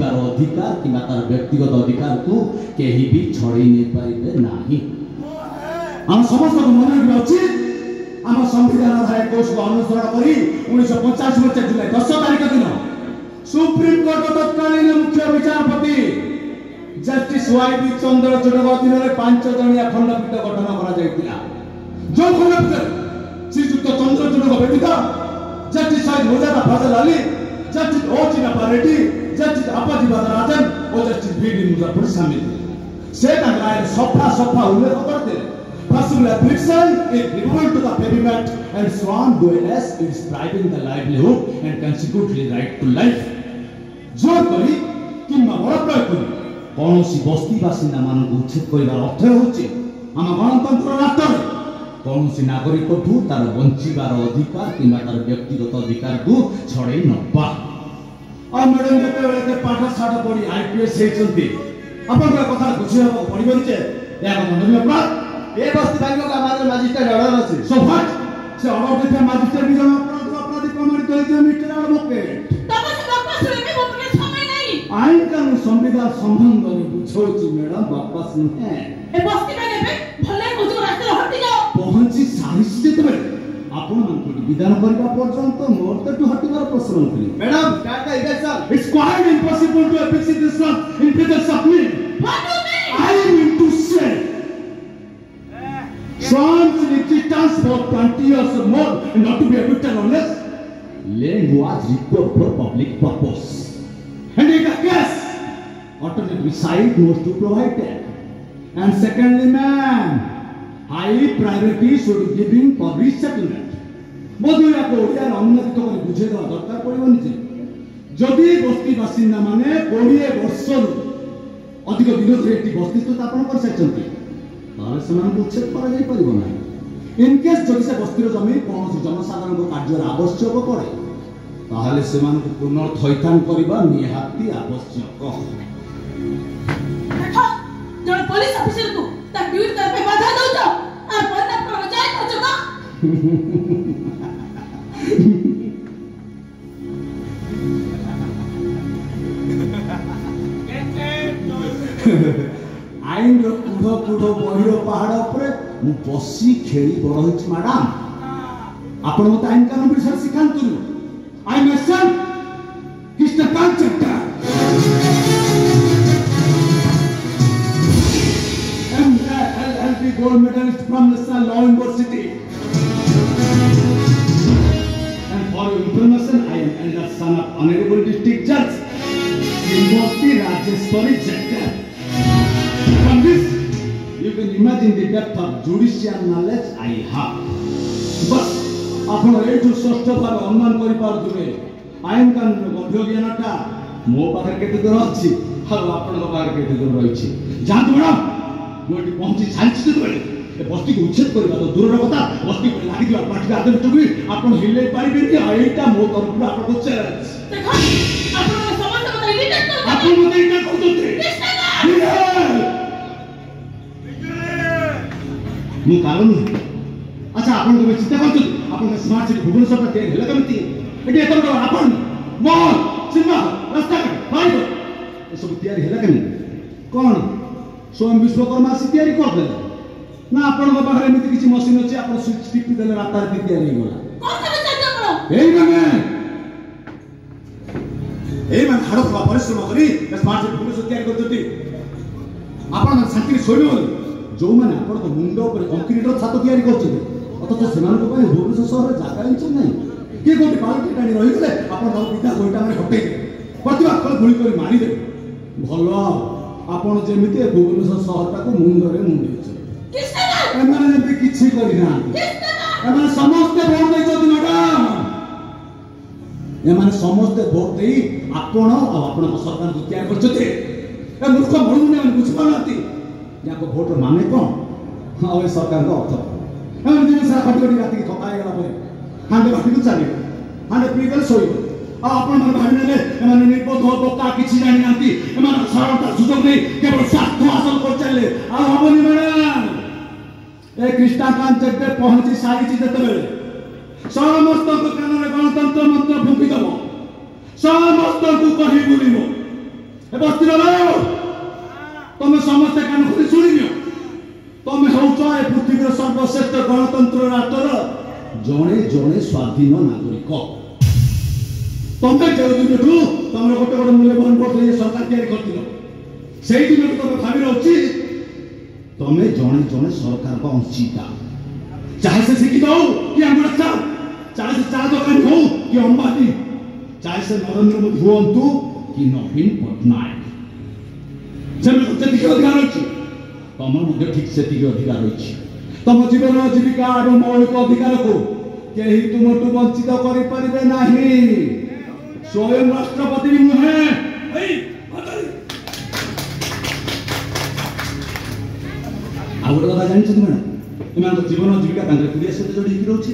बंचार अधिकार कि व्यक्तिगत अधिकार को कहीं भी छड़े नहीं पारे ना। हम समस्त मन रखा उचित आम संविधान 21 को अनुसरण करी 1985 मसीहा जुलाई 10 तारिख दिन सुप्रीम कोर्ट तत्कालीन मुख्य विचारपति जस्टिस वाईबी चंद्रचूड़ अधीन 5 जणिया खंडपीठ गठन करा जो खंडपीठ श्रीजुक्त चंद्रचूड़ व्यतीत जस्टिस शहीद मुजादा फजल अली, जस्टिस ओ चिन्नप्पा रेड्डी, जस्टिस अप्पाजी वरदराजन और जस्टिस बीडी मुजफ्फर शामिल थे। से राय सफा उल्लेख करते possible affliction is removed to the pavement and sworn dueless is depriving the livelihood and consequently right to life. जोर करी किंबा बल प्रयोग करी कौनसी बस्ती बासिंदा मानक उच्छेद करिवार अर्थ होछि आम गणतंत्र राष्ट्र कौनसी नागरिक तार बंचार अधिकार कि व्यक्तिगत अधिकार को छड़े नपा। और मैडम जो पाठ साठ पढ़ी आईपीएस होती कथा बुझे पड़े दंडनीय अपराध ए बस्ती भांग का हमारे मजिस्ट्रेट ऑर्डर अछि सो व्हाट से ऑर्डर देते मजिस्ट्रेट भी जन अपराधी प्रमाणित होइছে मिस्टर एडवोकेट तब से वापस लेके वो अपने समय नहीं आईन कानून संविधान संबंध रे बुझौछि मैडम वापस नहीं ए बस्ती में नेबे भले को जो रास्ते हटि जाओ पहुंची सारिस जेतबे आपण मन विधान करबा पर्यंत मोर तो हटिबार प्रश्न उठली madam start the election it's quite impossible to fix this one in presence of me what do mean I mean to say Sworn's resistance for 20 years or more and not to be evicted unless land was required for public purpose. And in the case, alternative side knows to provide that. And secondly, ma'am, high priority should be given for resettlement. बोधुया को ओडिया अनुमति तो करी बुझे देवा दरकार पड़िबनि जे जदि बस्ती बासिंदा माने 20 वर्षर अधिक दिन धरि एटी बस्ती स्थापन कर सचंती ताले समान उच्छेद करा जाई परिबो ना इन केस जदि से बस्तीर जमी कोनोसी जनसाधारण को कार्य आवश्यक पड़े ताले समान को पुनर्थैथान करबा निहाती आवश्यक। देखो जण पुलिस ऑफिसर को ता ड्यूटी कर पे बाधा दउ तो और बंदा पर जाय पछो तो आईन कूढ़ बहिर पहाड़ उपर मु बसी खेली बड़ होइछि मैडम आपण मत आईन कानून विषय सिखांतु आई मेसन कृष्णकांत चट्टा MLLB gold medalist from National Law University and for your information I am elder son of honorable district judge Srimati Rajeshwari Jackar. From this, you can imagine the depth of judicial knowledge I have. बस आपण एठु षष्ठ भाग अनुमान करि पारुथुबे आईन कानून गभीर ज्ञानटा मो पाखरे केते दूर अछि और आपण पाखरे केते दूर रहिछि जानतु मैडम मोटी पहुंची सालछि तो ए बस्ती को उच्छेद करबा तो दूर कथा बस्ती को लागि दिवा पाठी आदम टुबी आपण हिले पारिबे कि एटा मो तरफ आपण को चैलेंज देखो आपण समस्त को रिजेक्ट कर आपण मते इटा करदुते मु कारण अच्छा आपण को चिंता करछु आपण स्मार्ट सिटी भुवनेश्वर पे हेला केमती एटी एत बड़ आपण मॉल सिनेमा रास्ता फाइव ए सब तैयारी हेला केमती कोन स्वयं विश्वकर्मा से तैयारी कर देले ना आपण को बाहर एमिति किछि मशीन अछि आपण स्विच टिपि देले राता राती तैयारी होला कौन सा बच्चा आपण एई माने हाड़ को परिश्रम करी स्मार्ट सिटी भुवनेश्वर तैयारी करदुती आपण शांति सोइबो जो माने आपण को मुंडो पर कंक्रीट छात तैयारी करछथि अतः सेमान को पय भुवनेश्वर शहर जागा इंच नै के गोटी पार्टी टाणी रहि गले आपण न पिता गोइटा माने हटै प्रतिभा खल गुली करी मारी दे भलो आपण जेमिते भुवनेश्वर शहरटा को मुंडो रे मुंडी छ किसना एमाने जेते किछि करि ना किसना एमाने समस्त वोट दै छथि मैडम एमाने समस्त वोट देई आपण आ आपण सरकार को तैयार करछथि ए मूर्ख मणुने बुझ पानाती याको वोट माने कोन आ सरकार को अर्थ एमाने दिन सारा खटी खटी राती थकाय गला परे हांडे बाटी को चली हांडे पी गले सोइबो आ आपण मन भाबी नेले एमाने निर्बोध हो बोका किछि जानि नांती एमाने सरलता सुजोग नै केवल स्वार्थ हासिल कर चले आ हबनी मैडम ए कृष्णकांत जगदे पहुंची सारी चीज देते समस्त को कानून गणतंत्र मंत्र फुंकी दबो समस्त को कहि बुलिबो ए बस्ती रो तुम समस्त कान खुली सुनियो तुम होउछ ए पृथ्वीर सर्वश्रेष्ठ गणतंत्र राष्ट्र ଜଣେ ଜଣେ ସ୍ୱାଧୀନ ନାଗରିକ। ତମେ ଯେଉଁ ଦିନଠୁ ତମର ଗୋଟେ ଗୋଟେ ମୂଲ୍ୟବାନ ଭୋଟ ଦେଇ ସରକାର ତିଆରି କରିଥିଲ ସେଇ ଦିନଠୁ ତମେ ଭାବିବା ଉଚିତ ତମେ ଜଣେ ଜଣେ ସରକାରଙ୍କ ଅଂଶୀଦାର। ଚାहे से शिक्षित हो कि अमृत शाह, चाहे से चाय दुकान हो कि अंबानी, चाहे से नरेंद्र मोदी हुअंतु कि नवीन पटनायक, सेମାନଙ୍କୁ ଯେତିକି ଅଧିକାର ଅଛି ତମର ମଧ୍ୟ ଠିକ ସେତିକି ଅଧିକାର ଅଛି। ତମ ଜୀବନ ଜୀବିକା ଏବଂ ମୌଳିକ ଅଧିକାରକୁ କେହି ତୁମଠୁ ବଞ୍ଚିତ କରିପାରିବେ ନାହିଁ, ସ୍ୱୟଂ ରାଷ୍ଟ୍ରପତି ବି ନୁହେଁ। ଆଉ ଗୋଟେ କଥା ଜାଣିଛନ୍ତି ମ୍ୟାଡ଼ାମ, ଏମାନଙ୍କ ଜୀବନ ଜୀବିକା ତାଙ୍କର ପିଢ଼ିଆ ସହିତ ଯୋଡ଼ି ହେଇକି ରହୁଛି।